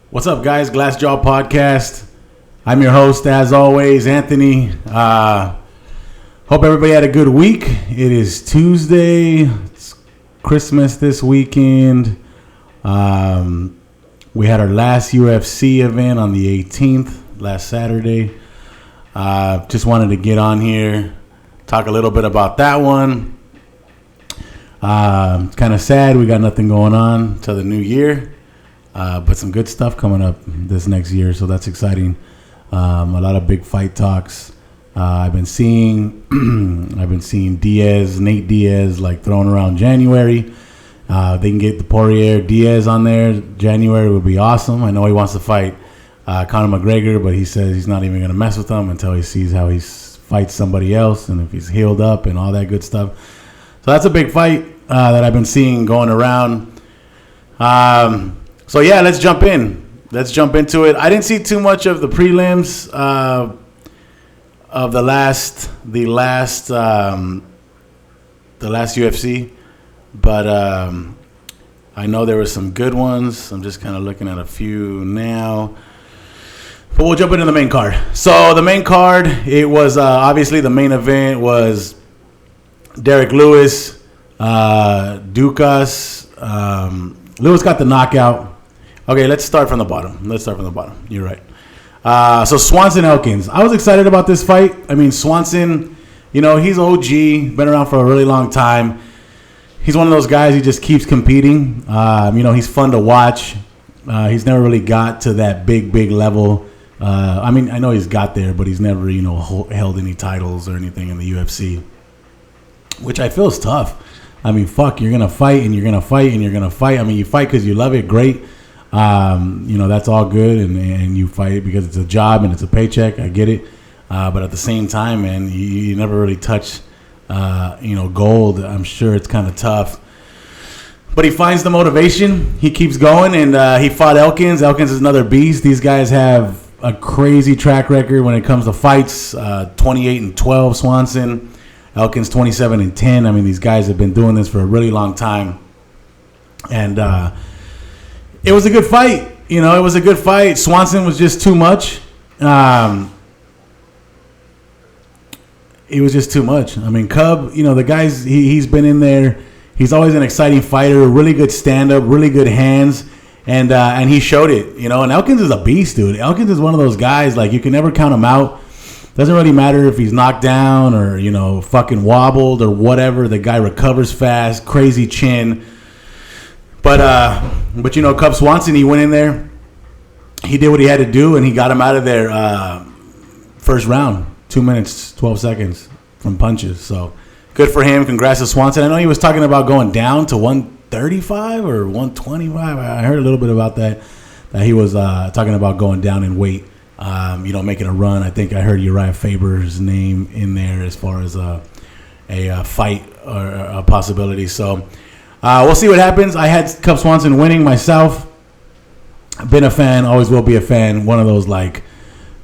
What's up, guys? Glass Jaw Podcast. I'm your host, as always, Anthony. Hope everybody had a good week. It is Tuesday. It's Christmas this weekend. We had our last UFC event on the 18th, last Saturday. Just wanted to get on here, talk a little bit about that one. It's kind of sad. We got nothing going on till the new year. But some good stuff coming up this next year, so that's exciting. A lot of big fight talks. I've been seeing Nate Diaz, like throwing around January. They can get the Poirier Diaz on there. January would be awesome. I know he wants to fight Conor McGregor, but he says he's not even going to mess with him until he sees how he fights somebody else and if he's healed up and all that good stuff. So that's a big fight that I've been seeing going around. So yeah, let's jump in. Let's jump into it. I didn't see too much of the prelims of the last UFC, but I know there were some good ones. I'm just kind of looking at a few now. But we'll jump into the main card. So the main card, it was obviously the main event was Derek Lewis, Dukas. Lewis got the knockout. Okay, let's start from the bottom. You're right. So Swanson Elkins. I was excited about this fight. I mean, Swanson, he's OG, been around for a really long time. He's one of those guys who just keeps competing. He's fun to watch. He's never really got to that big level. I know he's got there, but he's never, held any titles or anything in the UFC, which I feel is tough. I mean, fuck, you're going to fight and you're going to fight and you're going to fight. I mean, you fight because you love it, great. That's all good, and you fight because it's a job and it's a paycheck. I get it. But at the same time, man, you never really touch, gold. I'm sure it's kind of tough. But he finds the motivation. He keeps going, and he fought Elkins. Elkins is another beast. These guys have a crazy track record when it comes to fights. 28-12, Swanson. Elkins 27-10. I mean, these guys have been doing this for a really long time. And it was a good fight. It was a good fight. Swanson was just too much. He was just too much. I mean, Cub, the guys, he's been in there. He's always an exciting fighter, really good stand-up, really good hands. And he showed it, And Elkins is a beast, dude. Elkins is one of those guys, like, you can never count him out. Doesn't really matter if he's knocked down or, fucking wobbled or whatever. The guy recovers fast, crazy chin. But Cub Swanson, he went in there. He did what he had to do, and he got him out of there first round, 2 minutes, 12 seconds from punches. So good for him. Congrats to Swanson. I know he was talking about going down to 135 or 125. I heard a little bit about that he was talking about going down in weight. Making a run. I think I heard Uriah Faber's name in there as far as a fight or a possibility. So we'll see what happens. I had Cub Swanson winning myself. I've been a fan, always will be a fan. One of those, like,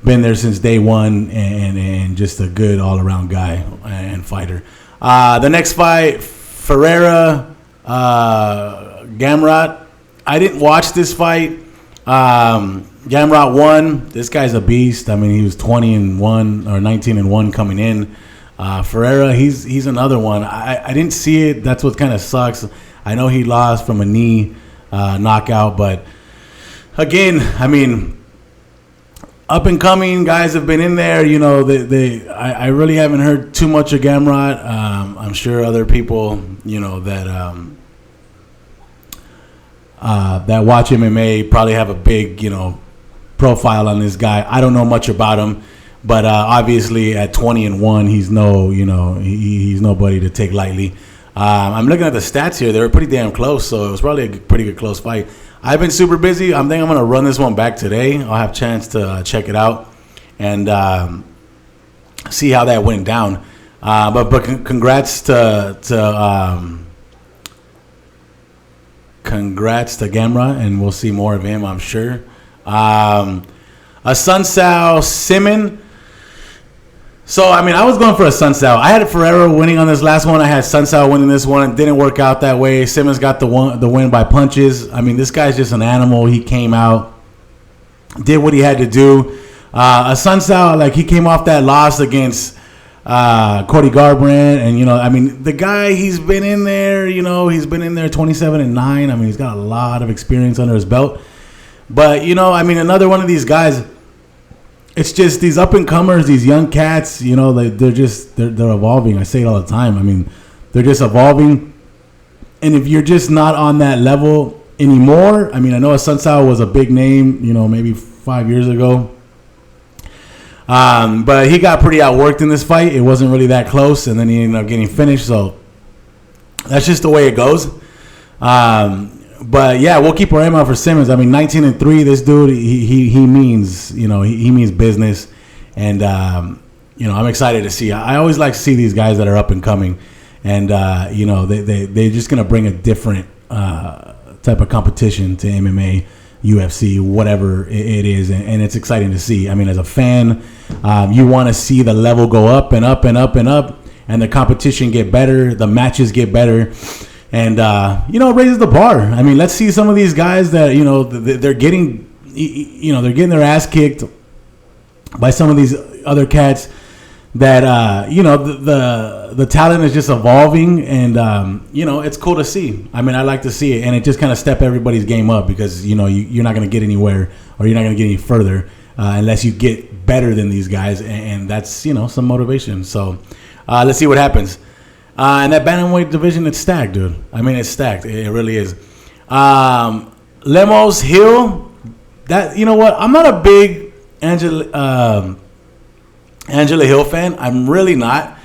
been there since day one and just a good all-around guy and fighter. The next fight, Ferreira, Gamrot. I didn't watch this fight. Gamrot won. This guy's a beast. I mean, he was 20-1 or 19-1 coming in. Ferreira, he's another one. I didn't see it. That's what kind of sucks. I know he lost from a knee knockout, but again, I mean, up and coming guys have been in there. I really haven't heard too much of Gamrot. I'm sure other people, that watch MMA probably have a big, profile on this guy. I don't know much about him, but obviously at 20-1, he's he's nobody to take lightly. I'm looking at the stats here; they were pretty damn close, so it was probably a pretty good close fight. I've been super busy. I think I'm gonna run this one back today. I'll have a chance to check it out and see how that went down. But congrats to Gamrot, and we'll see more of him, I'm sure. A Sun Sao Simon. So, I mean, I was going for a Sun Sao. I had Ferreira winning on this last one. I had Sun Sao winning this one. It didn't work out that way. Simmons got the win by punches. I mean, this guy's just an animal. He came out. did what he had to do. Asuncao, like, he came off that loss against Cody Garbrandt, and I mean, the guy, he's been in there, he's been in there 27-9. I mean, he's got a lot of experience under his belt. But I mean, another one of these guys. It's just these up and comers, these young cats. They're evolving. I say it all the time. I mean, they're just evolving. And if you're just not on that level anymore, I mean, I know Asuncao was a big name, maybe 5 years ago. But he got pretty outworked in this fight. It wasn't really that close, and then he ended up getting finished. So that's just the way it goes. But yeah, we'll keep our eye out for Simmons. I mean, 19-3. This dude, he means he means business, and I'm excited to see. I always like to see these guys that are up and coming, and they're just gonna bring a different type of competition to MMA. UFC, whatever it is, and it's exciting to see. I mean, as a fan, you want to see the level go up and up and up and up, and the competition get better, the matches get better, and it raises the bar. I mean, let's see some of these guys that they're getting, they're getting their ass kicked by some of these other cats that the talent is just evolving, and it's cool to see. I mean, I like to see it, and it just kind of step everybody's game up, because you're not going to get anywhere, or you're not going to get any further unless you get better than these guys, and that's some motivation. So let's see what happens. And that bantamweight division, it's stacked, dude. I mean, it's stacked. It really is. Lemos Hill, that what? I'm not a big Angela Hill fan. I'm really not.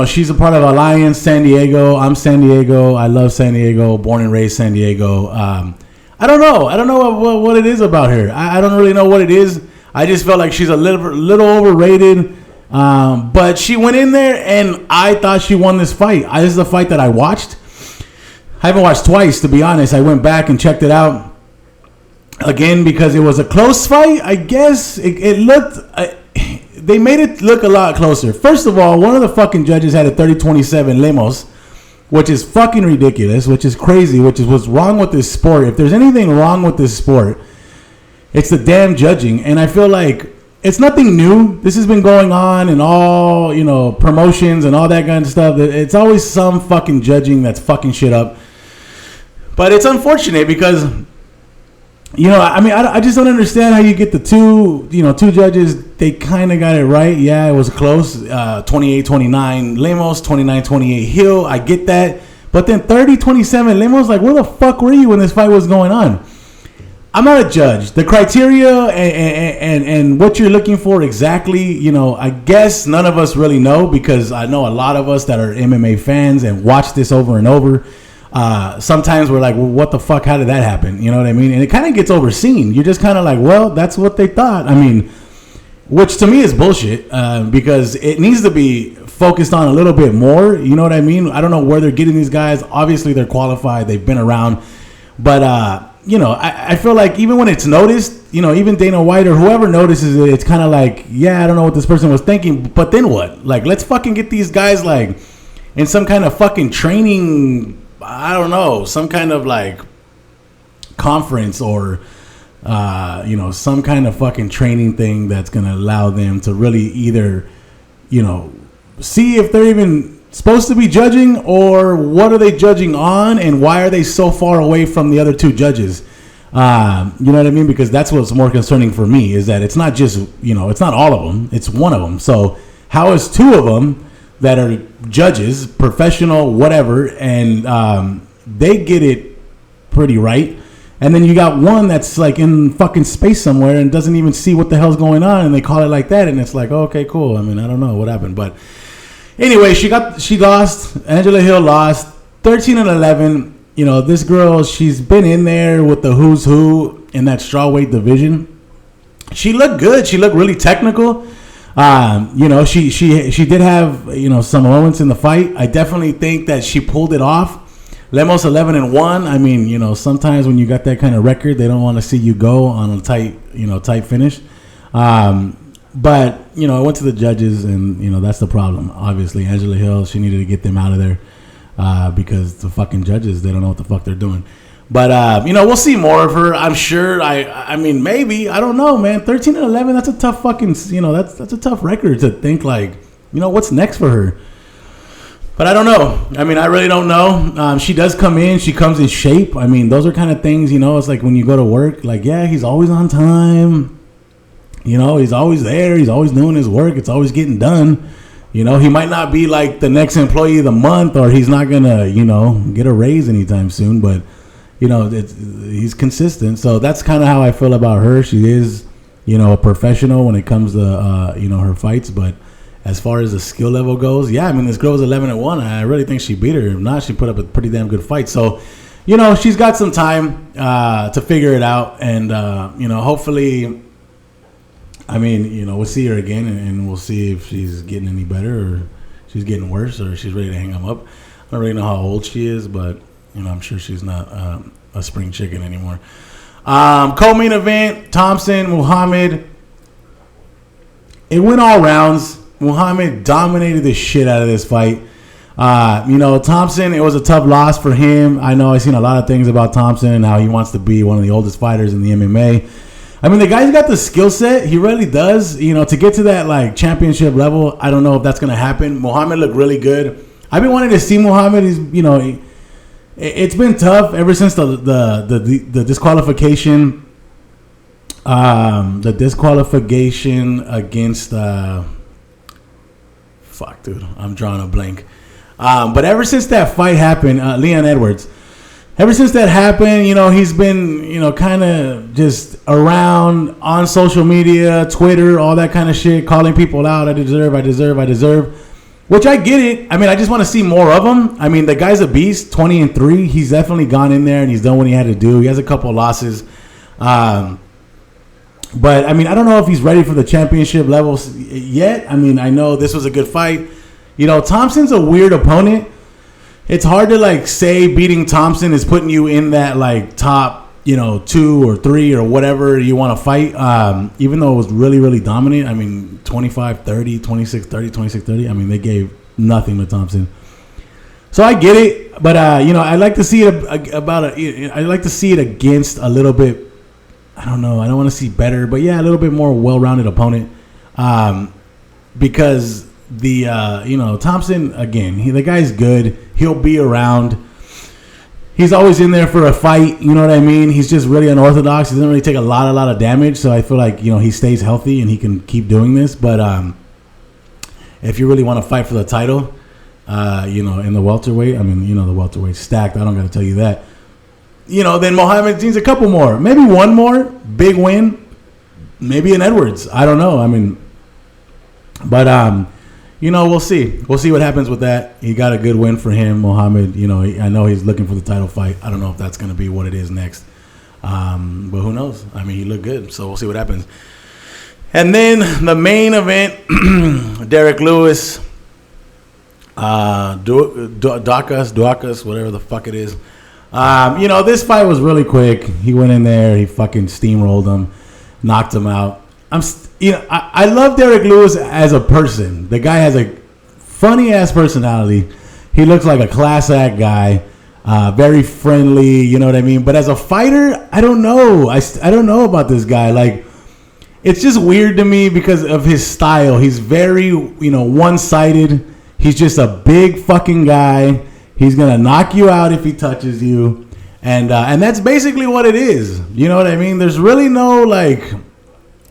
She's a part of Alliance San Diego. I'm San Diego. I love San Diego. Born and raised San Diego. I don't know. I don't know what it is about her. I don't really know what it is. I just felt like she's a little overrated. But she went in there, and I thought she won this fight. This is a fight that I watched. I haven't watched twice, to be honest. I went back and checked it out again because it was a close fight. I guess it looked... they made it look a lot closer. First of all, one of the fucking judges had a 30-27 Lemos, which is fucking ridiculous, which is crazy, which is what's wrong with this sport. If there's anything wrong with this sport, it's the damn judging. And I feel like it's nothing new. This has been going on in all, promotions and all that kind of stuff. It's always some fucking judging that's fucking shit up. But it's unfortunate because... I mean, I just don't understand how you get the two judges. They kind of got it right. Yeah, it was close. 28-29 Lemos, 29-28 Hill. I get that. But then 30-27 Lemos, like, where the fuck were you when this fight was going on? I'm not a judge. The criteria and what you're looking for exactly, I guess none of us really know, because I know a lot of us that are MMA fans and watch this over and over. Sometimes we're like, well, what the fuck? How did that happen? You know what I mean? And it kind of gets overseen. You're just kind of like, well, that's what they thought. I mean, which to me is bullshit, because it needs to be focused on a little bit more. You know what I mean? I don't know where they're getting these guys. Obviously, they're qualified. They've been around. But, I feel like even when it's noticed, even Dana White or whoever notices it, it's kind of like, yeah, I don't know what this person was thinking. But then what? Like, let's fucking get these guys, like, in some kind of fucking training, I don't know, some kind of like conference or some kind of fucking training thing that's gonna allow them to really either see if they're even supposed to be judging, or what are they judging on, and why are they so far away from the other two judges. You know what I mean? Because that's what's more concerning for me, is that it's not just it's not all of them, it's one of them. So how is two of them that are judges, professional, whatever, and they get it pretty right, and then you got one that's like in fucking space somewhere and doesn't even see what the hell's going on, and they call it like that, and it's like, okay, cool. I mean, I don't know what happened, but anyway, she lost. Angela Hill lost 13-11. This girl, she's been in there with the who's who in that strawweight division. She looked good. She looked really technical. She did have some moments in the fight. I definitely think that she pulled it off. Lemos 11-1. I mean, sometimes when you got that kind of record, they don't want to see you go on a tight finish. But I went to the judges, and that's the problem. Obviously, Angela Hill, she needed to get them out of there because the fucking judges, they don't know what the fuck they're doing. But we'll see more of her. I'm sure. I mean, maybe. I don't know, man. 13-11. That's a tough fucking. That's a tough record to think like. What's next for her? But I don't know. I mean, I really don't know. She does come in. She comes in shape. I mean, those are kind of things. It's like when you go to work. Like, yeah, he's always on time. He's always there. He's always doing his work. It's always getting done. He might not be like the next employee of the month, or he's not gonna, get a raise anytime soon. But he's consistent. So that's kind of how I feel about her. She is, a professional when it comes to, her fights. But as far as the skill level goes, yeah, I mean, this girl was 11-1. I really think she beat her. If not, she put up a pretty damn good fight. So, she's got some time to figure it out. And, hopefully, I mean, we'll see her again and we'll see if she's getting any better or she's getting worse or she's ready to hang them up. I don't really know how old she is, but I'm sure she's not a spring chicken anymore. Co-main event, Thompson, Muhammad. It went all rounds. Muhammad dominated the shit out of this fight. Thompson, it was a tough loss for him. I know I've seen a lot of things about Thompson and how he wants to be one of the oldest fighters in the MMA. I mean, the guy's got the skill set. He really does. To get to that, like, championship level, I don't know if that's going to happen. Muhammad looked really good. I've been wanting to see Muhammad. It's been tough ever since the disqualification. The disqualification against fuck, dude, I'm drawing a blank. But ever since that fight happened, Leon Edwards. Ever since that happened, he's been, kind of just around on social media, Twitter, all that kind of shit, calling people out. I deserve. Which I get it. I mean, I just want to see more of him. I mean, the guy's a beast, 20-3. He's definitely gone in there and he's done what he had to do. He has a couple of losses. But, I mean, I don't know if he's ready for the championship levels yet. I mean, I know this was a good fight. Thompson's a weird opponent. It's hard to, like, say beating Thompson is putting you in that, like, top, 2 or 3 or whatever you want to fight. Even though it was really, really dominant. I mean, 25-30, 26-30, 26-30. I mean, they gave nothing to Thompson. So I get it. But, I like to see it I like to see it against a little bit, I don't know. I don't want to see better. But, yeah, a little bit more well-rounded opponent. Because the, Thompson, again, the guy's good. He'll be around. He's always in there for a fight. You know what I mean? He's just really unorthodox. He doesn't really take a lot of damage. So I feel like, he stays healthy and he can keep doing this. But if you really want to fight for the title, in the welterweight, I mean, the welterweight's stacked. I don't got to tell you that. Then Muhammad needs a couple more. Maybe one more big win. Maybe an Edwards. I don't know. I mean, but we'll see. We'll see what happens with that. He got a good win for him, Muhammad. I know he's looking for the title fight. I don't know if that's going to be what it is next. But who knows? I mean, he looked good, so we'll see what happens. And then the main event, Derek Lewis, Duacas, whatever the fuck it is. This fight was really quick. He went in there. He fucking steamrolled him, knocked him out. I love Derek Lewis as a person. The guy has a funny ass personality. He looks like a class act guy, very friendly. You know what I mean? But as a fighter, I don't know. I don't know about this guy. Like, it's just weird to me because of his style. He's very one-sided. He's just a big fucking guy. He's gonna knock you out if he touches you, and that's basically what it is. You know what I mean? There's really no like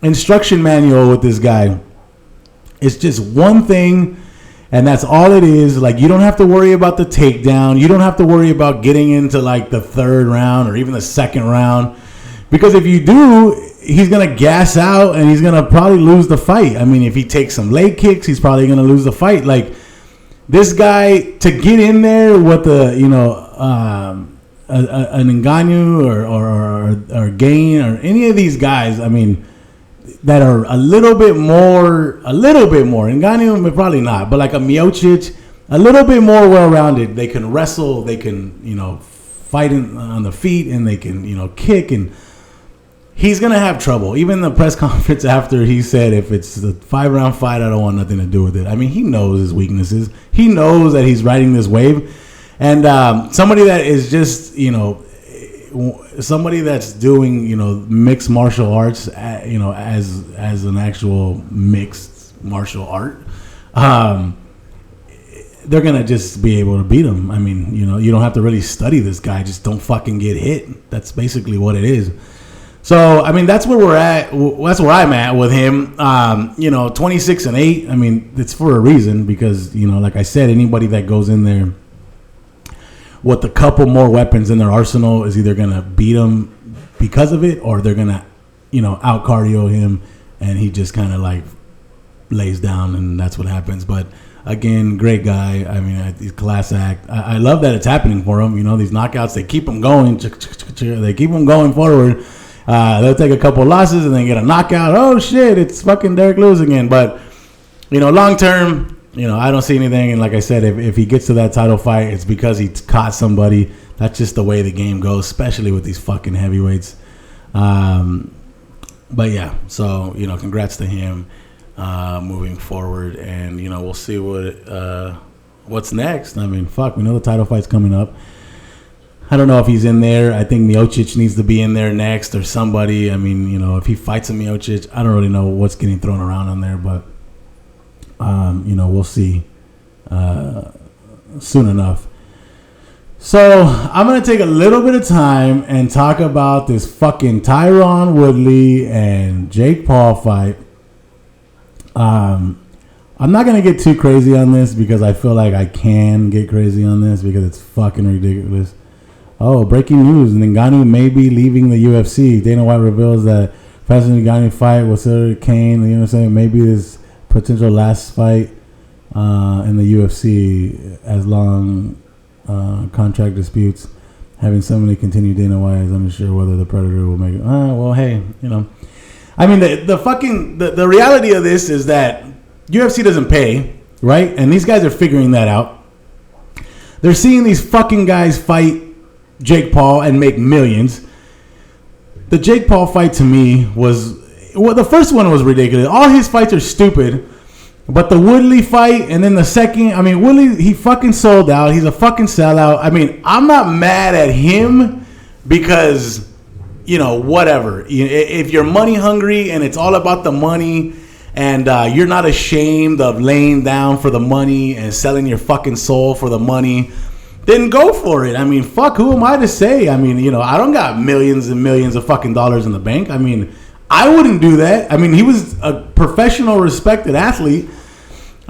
instruction manual with this guy. It's just one thing, and that's all it is. Like, you don't have to worry about the takedown. You don't have to worry about getting into like the third round or even the second round, because if you do, he's gonna gas out and he's gonna probably lose the fight. I mean, if he takes some leg kicks, he's probably gonna lose the fight. Like, this guy, to get in there with the an Ngannou or Gain or any of these guys, I mean, that are a little bit more, Ngannou probably not, but like a Miocic, a little bit more well-rounded. They can wrestle, they can, fight on the feet, and they can, kick, and he's going to have trouble. Even the press conference after, he said, if it's a 5-round fight, I don't want nothing to do with it. I mean, he knows his weaknesses. He knows that he's riding this wave. And somebody that is just, somebody that's doing, mixed martial arts, as an actual mixed martial art, they're gonna just be able to beat him. I mean, you don't have to really study this guy; just don't fucking get hit. That's basically what it is. So, I mean, that's where we're at. That's where I'm at with him. 26-8. I mean, it's for a reason because, like I said, anybody that goes in there with a couple more weapons in their arsenal is either going to beat him because of it or they're going to, out cardio him and he just kind of like lays down and that's what happens. But again, great guy. I mean, he's class act. I love that it's happening for him. These knockouts, they keep him going. They keep him going forward. They'll take a couple losses and then get a knockout. Oh shit, it's fucking Derek Lewis again. But long term, I don't see anything. And like I said, if he gets to that title fight, it's because he caught somebody. That's just the way the game goes, especially with these fucking heavyweights. But yeah, so congrats to him moving forward, and we'll see what's next. I mean, fuck, we know the title fight's coming up. I don't know if he's in there. I think Miocic needs to be in there next or somebody. I mean, if he fights a Miocic, I don't really know what's getting thrown around on there, but, we'll see soon enough. So I'm going to take a little bit of time and talk about this fucking Tyron Woodley and Jake Paul fight. I'm not going to get too crazy on this because I feel like I can get crazy on this because it's fucking ridiculous. Oh, breaking news. Ngannou may be leaving the UFC. Dana White reveals that Francis Ngannou fight with Cyril Kane, you know what I'm saying? Maybe this potential last fight in the UFC as long contract disputes having so many continued. Dana White is unsure whether the Predator will make it. Well, hey, I mean, the reality of this is that UFC doesn't pay, right? And these guys are figuring that out. They're seeing these fucking guys fight Jake Paul and make millions. The Jake Paul fight to me was, the first one was ridiculous. All his fights are stupid, but the Woodley fight and then the second, I mean, Woodley, he fucking sold out. He's a fucking sellout. I mean, I'm not mad at him because, whatever. If you're money hungry and it's all about the money and you're not ashamed of laying down for the money and selling your fucking soul for the money, then go for it. I mean, fuck, who am I to say? I mean, I don't got millions and millions of fucking dollars in the bank. I mean, I wouldn't do that. I mean, he was a professional, respected athlete.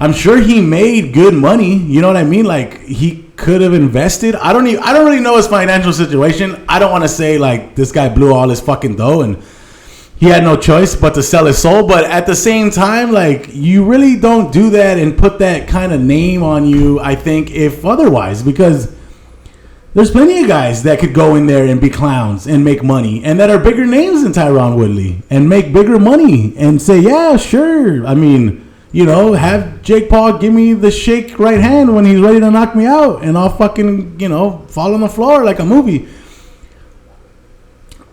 I'm sure he made good money. You know what I mean? Like, he could have invested. I don't really know his financial situation. I don't want to say, like, this guy blew all his fucking dough and he had no choice but to sell his soul. But at the same time, like, you really don't do that and put that kind of name on you, I think, if otherwise. Because there's plenty of guys that could go in there and be clowns and make money. And that are bigger names than Tyron Woodley. And make bigger money. And say, yeah, sure. I mean, have Jake Paul give me the shake right hand when he's ready to knock me out. And I'll fucking, fall on the floor like a movie.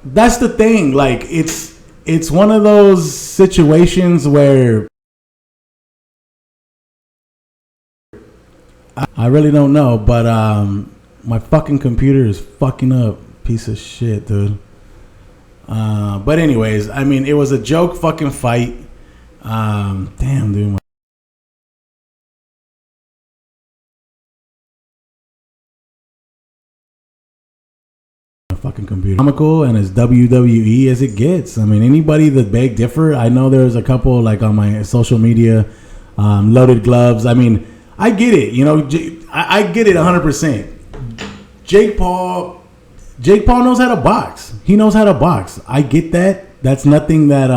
That's the thing. Like, it's one of those situations where I really don't know, but my fucking computer is fucking up. Piece of shit, dude. But anyways, I mean, it was a joke fucking fight. Damn, dude. Fucking computer, comical and as WWE as it gets. I mean, anybody that beg differ. I know there's a couple like on my social media, loaded gloves. I mean, I get it. I get it 100%. Jake Paul knows how to box. He knows how to box. I get that. That's nothing that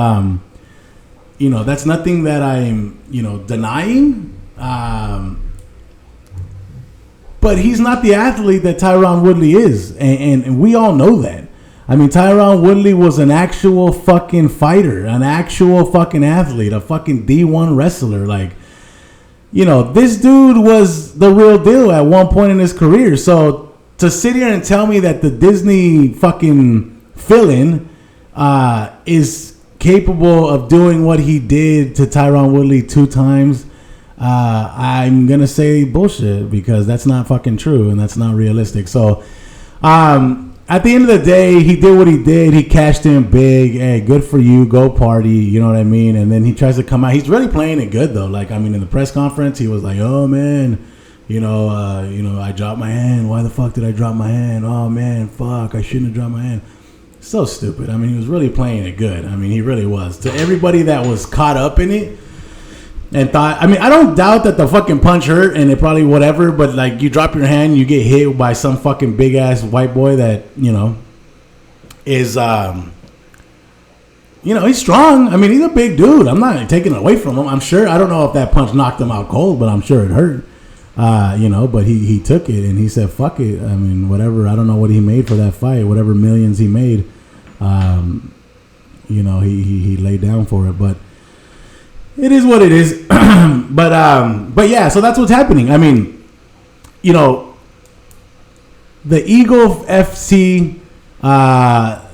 that's nothing that I'm denying. But he's not the athlete that Tyron Woodley is. And we all know that. I mean, Tyron Woodley was an actual fucking fighter, an actual fucking athlete, a fucking D1 wrestler. Like, this dude was the real deal at one point in his career. So to sit here and tell me that the Disney fucking villain is capable of doing what he did to Tyron Woodley 2 times, I'm going to say bullshit because that's not fucking true and that's not realistic. So, at the end of the day, he did what he did. He cashed in big. Hey, good for you. Go party. You know what I mean? And then he tries to come out. He's really playing it good, though. Like, I mean, in the press conference, he was like, oh, man, I dropped my hand. Why the fuck did I drop my hand? Oh, man, fuck. I shouldn't have dropped my hand. So stupid. I mean, he was really playing it good. I mean, he really was. To everybody that was caught up in it and thought, I mean, I don't doubt that the fucking punch hurt and it probably whatever, but like you drop your hand, you get hit by some fucking big ass white boy that, is, he's strong. I mean, he's a big dude. I'm not taking it away from him. I'm sure, I don't know if that punch knocked him out cold, but I'm sure it hurt, but he took it and he said, fuck it. I mean, whatever. I don't know what he made for that fight, whatever millions he made, he laid down for it, but it is what it is. but yeah, so that's what's happening. I mean, the Eagle FC that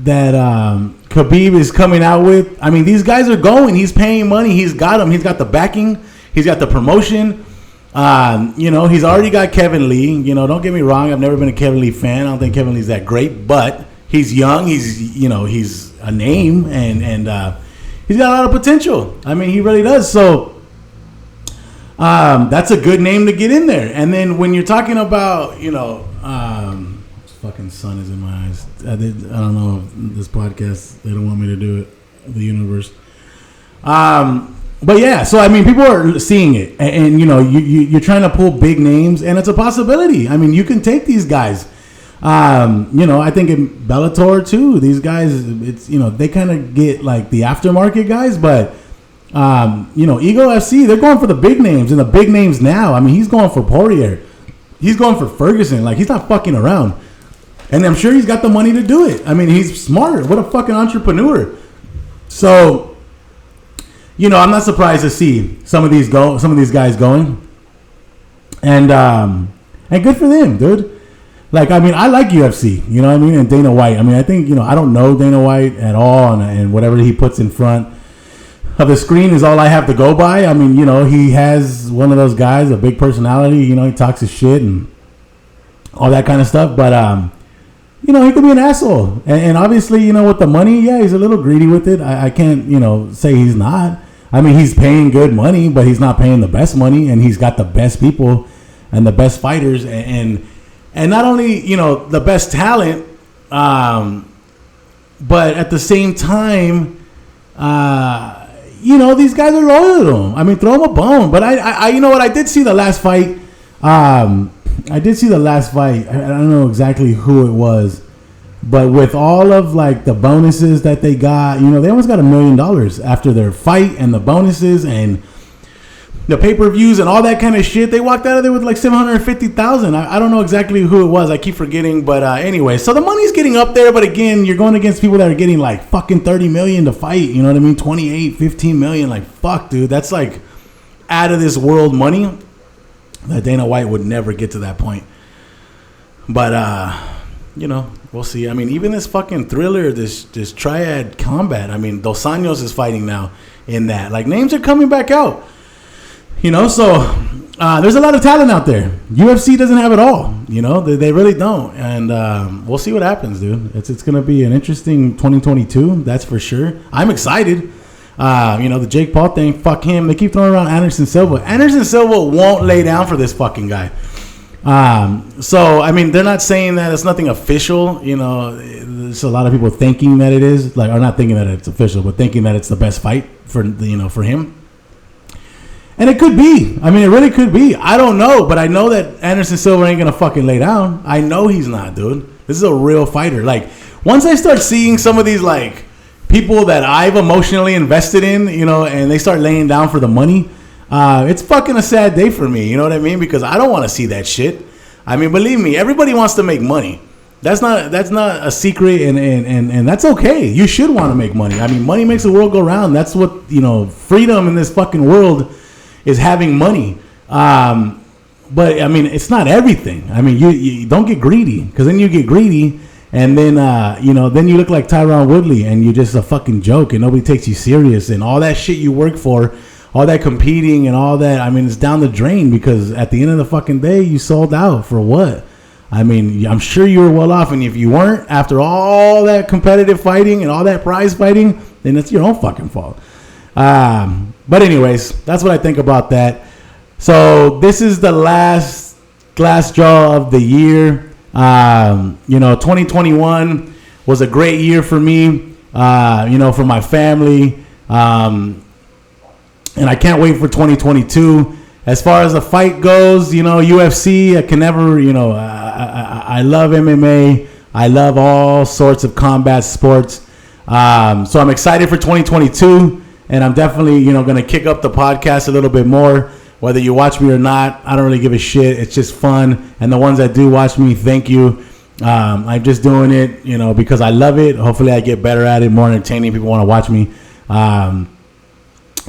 Khabib is coming out with. I mean, these guys are going. He's paying money. He's got them. He's got the backing. He's got the promotion. He's already got Kevin Lee. Don't get me wrong. I've never been a Kevin Lee fan. I don't think Kevin Lee's that great, but he's young. He's a name and he's got a lot of potential. I mean, he really does. So that's a good name to get in there. And then when you're talking about, fucking sun is in my eyes. I don't know if this podcast, they don't want me to do it, the universe. But yeah, so I mean, people are seeing it. And you're trying to pull big names, and it's a possibility. I mean, you can take these guys. I think in Bellator too, these guys, it's, they kind of get like the aftermarket guys, but, Eagle FC, they're going for the big names and the big names now. I mean, he's going for Poirier. He's going for Ferguson. Like, he's not fucking around. And I'm sure he's got the money to do it. I mean, he's smart. What a fucking entrepreneur. So, I'm not surprised to see some of these guys going. And good for them, dude. Like, I mean, I like UFC, you know what I mean? And Dana White. I mean, I think, I don't know Dana White at all, and whatever he puts in front of the screen is all I have to go by. I mean, he has one of those guys, a big personality, he talks his shit and all that kind of stuff. But, he could be an asshole. And obviously, with the money, yeah, he's a little greedy with it. I can't, say he's not. I mean, he's paying good money, but he's not paying the best money, and he's got the best people and the best fighters and not only, the best talent, but at the same time, these guys are loyal to him. I mean, throw him a bone. But I you know what? I did see the last fight. I don't know exactly who it was, but with all of like the bonuses that they got, they almost got $1 million after their fight and the bonuses and the pay-per-views and all that kind of shit. They walked out of there with like $750,000. I don't know exactly who it was. I keep forgetting. But anyway, so the money's getting up there. But again, you're going against people that are getting like fucking $30 million to fight. You know what I mean? 28, 15 million. Like, fuck, dude. That's like out of this world money. That Dana White would never get to that point. But, we'll see. I mean, even this fucking Thriller, this Triad Combat. I mean, Dos Anjos is fighting now in that. Like, names are coming back out. So there's a lot of talent out there. UFC doesn't have it all. They really don't. And we'll see what happens, dude. It's going to be an interesting 2022. That's for sure. I'm excited. The Jake Paul thing, fuck him. They keep throwing around Anderson Silva. Anderson Silva won't lay down for this fucking guy. So, I mean, they're not saying that it's nothing official. There's a lot of people thinking that it is. Like, or not thinking that it's official, but thinking that it's the best fight for him. And it could be. I mean, it really could be. I don't know, but I know that Anderson Silva ain't going to fucking lay down. I know he's not, dude. This is a real fighter. Like, once I start seeing some of these, like, people that I've emotionally invested in, and they start laying down for the money, it's fucking a sad day for me. You know what I mean? Because I don't want to see that shit. I mean, believe me, everybody wants to make money. That's not a secret, and that's okay. You should want to make money. I mean, money makes the world go round. That's what, freedom in this fucking world is, having money. But I mean, it's not everything. I mean, you don't get greedy, because then you get greedy, and then then you look like Tyron Woodley, and you're just a fucking joke, and nobody takes you serious, and all that shit you work for, all that competing and all that. I mean, it's down the drain, because at the end of the fucking day, you sold out for what? I mean, I'm sure you were well off, and if you weren't, after all that competitive fighting and all that prize fighting, then it's your own fucking fault. But anyways, that's what I think about that. So this is the last glass jaw of the year. 2021 was a great year for me, for my family. And I can't wait for 2022. As far as the fight goes, UFC, I can never, I love MMA. I love all sorts of combat sports. So I'm excited for 2022, and I'm definitely, going to kick up the podcast a little bit more. Whether you watch me or not, I don't really give a shit. It's just fun. And the ones that do watch me, thank you. I'm just doing it, because I love it. Hopefully I get better at it, more entertaining. People want to watch me.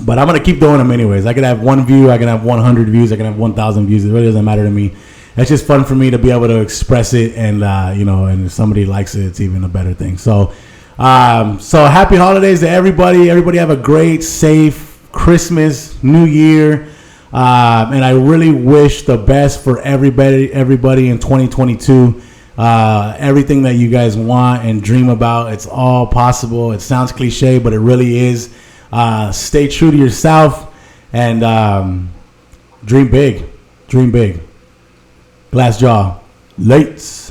But I'm going to keep doing them anyways. I could have 1 view. I can have 100 views. I can have 1,000 views. It really doesn't matter to me. It's just fun for me to be able to express it. And, and if somebody likes it, it's even a better thing. So happy holidays to everybody. Everybody have a great, safe Christmas, New Year. And I really wish the best for everybody in 2022. Everything that you guys want and dream about, it's all possible. It sounds cliche, but it really is. Stay true to yourself and dream big. Glass jaw. Lates.